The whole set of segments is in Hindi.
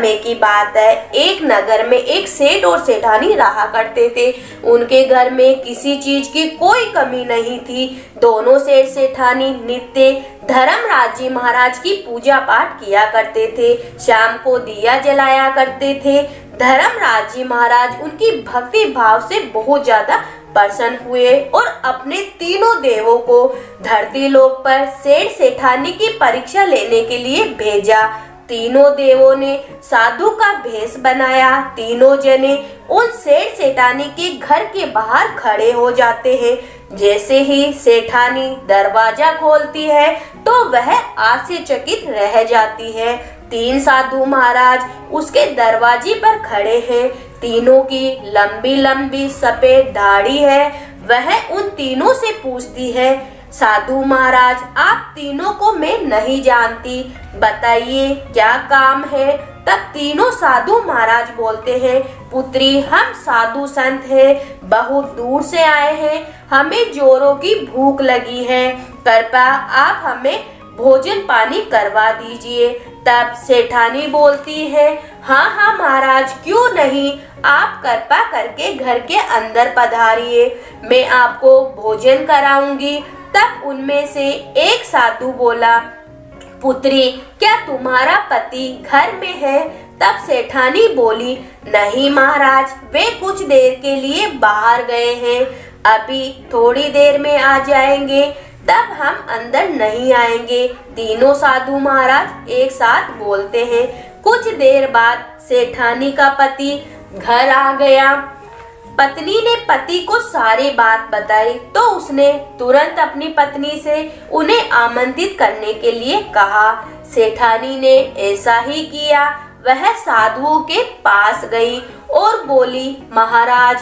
समय की बात है, एक नगर में एक सेठ और सेठानी रहा करते थे। उनके घर में किसी चीज की कोई कमी नहीं थी। दोनों सेठ सेठानी नित्य धर्मराज जी महाराज की पूजा पाठ किया करते थे। शाम को दिया जलाया करते थे। धर्मराज जी महाराज उनकी भक्ति भाव से बहुत ज्यादा प्रसन्न हुए और अपने तीनों देवों को धरती लोक पर सेठ सेठानी की परीक्षा लेने के लिए भेजा। तीनों देवों ने साधु का भेष बनाया। तीनों जने उन सेठ सेठानी के घर के बाहर खड़े हो जाते हैं। जैसे ही सेठानी दरवाजा खोलती है तो वह आश्चर्यचकित रह जाती है। तीन साधु महाराज उसके दरवाजे पर खड़े हैं। तीनों की लंबी लंबी सफेद दाढ़ी है। वह उन तीनों से पूछती है, साधु महाराज, आप तीनों को मैं नहीं जानती, बताइए क्या काम है। तब तीनों साधु महाराज बोलते हैं, पुत्री, हम साधु संत हैं, बहुत दूर से आए हैं, हमें जोरों की भूख लगी है, कृपया आप हमें भोजन पानी करवा दीजिए। तब सेठानी बोलती है, हाँ हाँ महाराज, क्यों नहीं, आप कृपा करके घर के अंदर पधारिए, मैं आपको भोजन कराऊंगी। तब उनमें से एक साधु बोला, पुत्री, क्या तुम्हारा पति घर में है। तब सेठानी बोली, नहीं महाराज, वे कुछ देर के लिए बाहर गए हैं, अभी थोड़ी देर में आ जाएंगे, तब हम अंदर नहीं आएंगे। तीनों साधु महाराज एक साथ बोलते हैं। कुछ देर बाद सेठानी का पति घर आ गया। पत्नी ने पति को सारी बात बताई तो उसने तुरंत अपनी पत्नी से उन्हें आमंत्रित करने के लिए कहा। सेठानी ने ऐसा ही किया। वह साधुओं के पास गई और बोली, महाराज,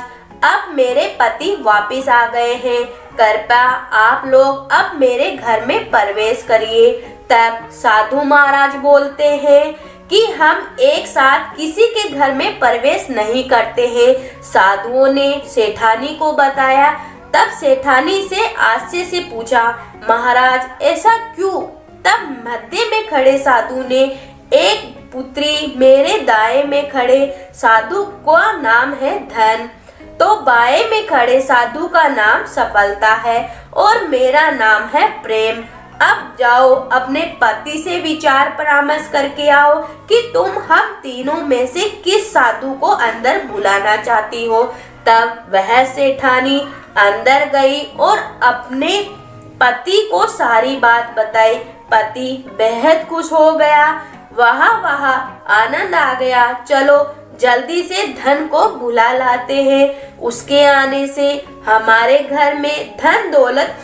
अब मेरे पति वापस आ गए हैं, कृपया आप लोग अब मेरे घर में प्रवेश करिए। तब साधु महाराज बोलते हैं कि हम एक साथ किसी के घर में प्रवेश नहीं करते हैं। साधुओं ने सेठानी को बताया। तब सेठानी से आश्चर्य से पूछा, महाराज, ऐसा क्यों। तब मध्य में खड़े साधु ने, एक पुत्री मेरे दाएं में खड़े साधु का नाम है धन, तो बाएं में खड़े साधु का नाम सफलता है और मेरा नाम है प्रेम। अब जाओ अपने पति से विचार परामर्श करके आओ कि तुम हम तीनों में से किस साधु को अंदर बुलाना चाहती हो। तब वह सेठानी अंदर गई और अपने पति को सारी बात बताई। पति बेहद खुश हो गया। वाह आनंद आ गया, चलो जल्दी से धन को बुला लाते हैं, उसके आने से हमारे घर में धन दौलत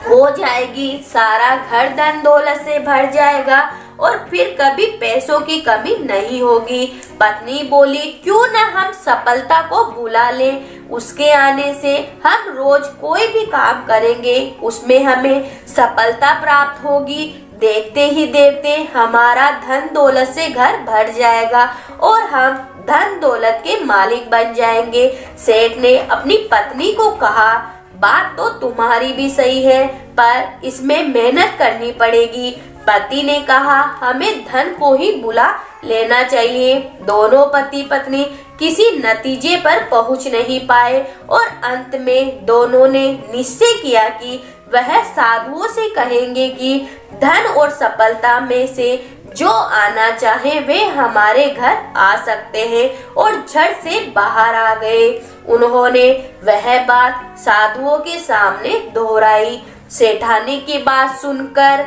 हो जाएगी, सारा घर धन दौलत से भर जाएगा और फिर कभी पैसों की कमी नहीं होगी। पत्नी बोली, क्यों न हम सफलता को बुला लें, उसके आने से हम रोज कोई भी काम करेंगे उसमें हमें सफलता प्राप्त होगी। देखते ही देखते हमारा धन दौलत से घर भर जाएगा और हम धन दौलत के मालिक बन जाएंगे। सेठ ने अपनी पत्नी को कहा, बात तो तुम्हारी भी सही है, पर इसमें मेहनत करनी पड़ेगी। पति ने कहा, हमें धन को ही बुला लेना चाहिए। दोनों पति पत्नी किसी नतीजे पर पहुंच नहीं पाए और अंत में दोनों ने निश्चय किया कि वह साधुओं से कहेंगे कि धन और सफलता में से जो आना चाहे वे हमारे घर आ सकते हैं और झट से बाहर आ गए। उन्होंने वह बात साधुओं के सामने दोहराई। सेठानी की बात सुनकर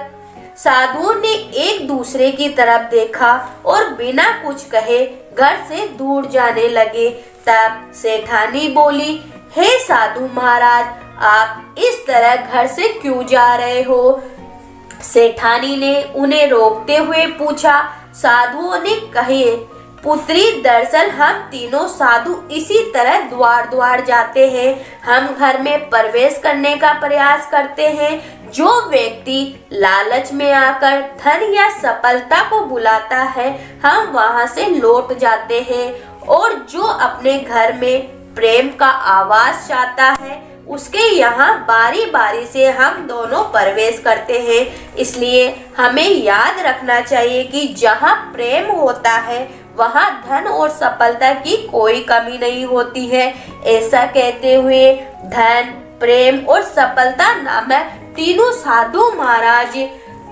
साधुओं ने एक दूसरे की तरफ देखा और बिना कुछ कहे घर से दूर जाने लगे। तब सेठानी बोली, हे साधु महाराज, आप इस तरह घर से क्यों जा रहे हो। सेठानी ने उन्हें रोकते हुए पूछा। साधुओं ने कहे, पुत्री, दरअसल हम तीनों साधु इसी तरह द्वार द्वार जाते हैं। हम घर में प्रवेश करने का प्रयास करते हैं। जो व्यक्ति लालच में आकर धन या सफलता को बुलाता है, हम वहां से लौट जाते हैं, और जो अपने घर में प्रेम का आवास चाहता है, उसके यहाँ बारी बारी से हम दोनों प्रवेश करते हैं। इसलिए हमें याद रखना चाहिए कि जहाँ प्रेम होता है वहाँ धन और सफलता की कोई कमी नहीं होती है। ऐसा कहते हुए धन, प्रेम और सफलता नामक तीनों साधु महाराज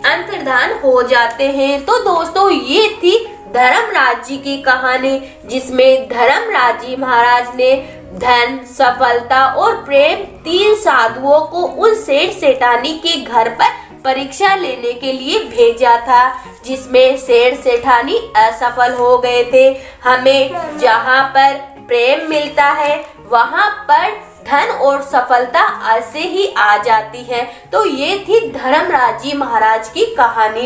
अंतर्धान हो जाते हैं। तो दोस्तों ये थी धर्मराज जी की कहानी, जिसमें धर्मराज जी महाराज ने धन, सफलता और प्रेम तीन साधुओं को उन सेठ सेठानी के घर पर परीक्षा लेने के लिए भेजा था, जिसमें सेठ सेठानी असफल हो गए थे। हमें जहाँ पर प्रेम मिलता है वहाँ पर धन और सफलता ऐसे ही आ जाती है। तो ये थी धर्मराज जी महाराज की कहानी।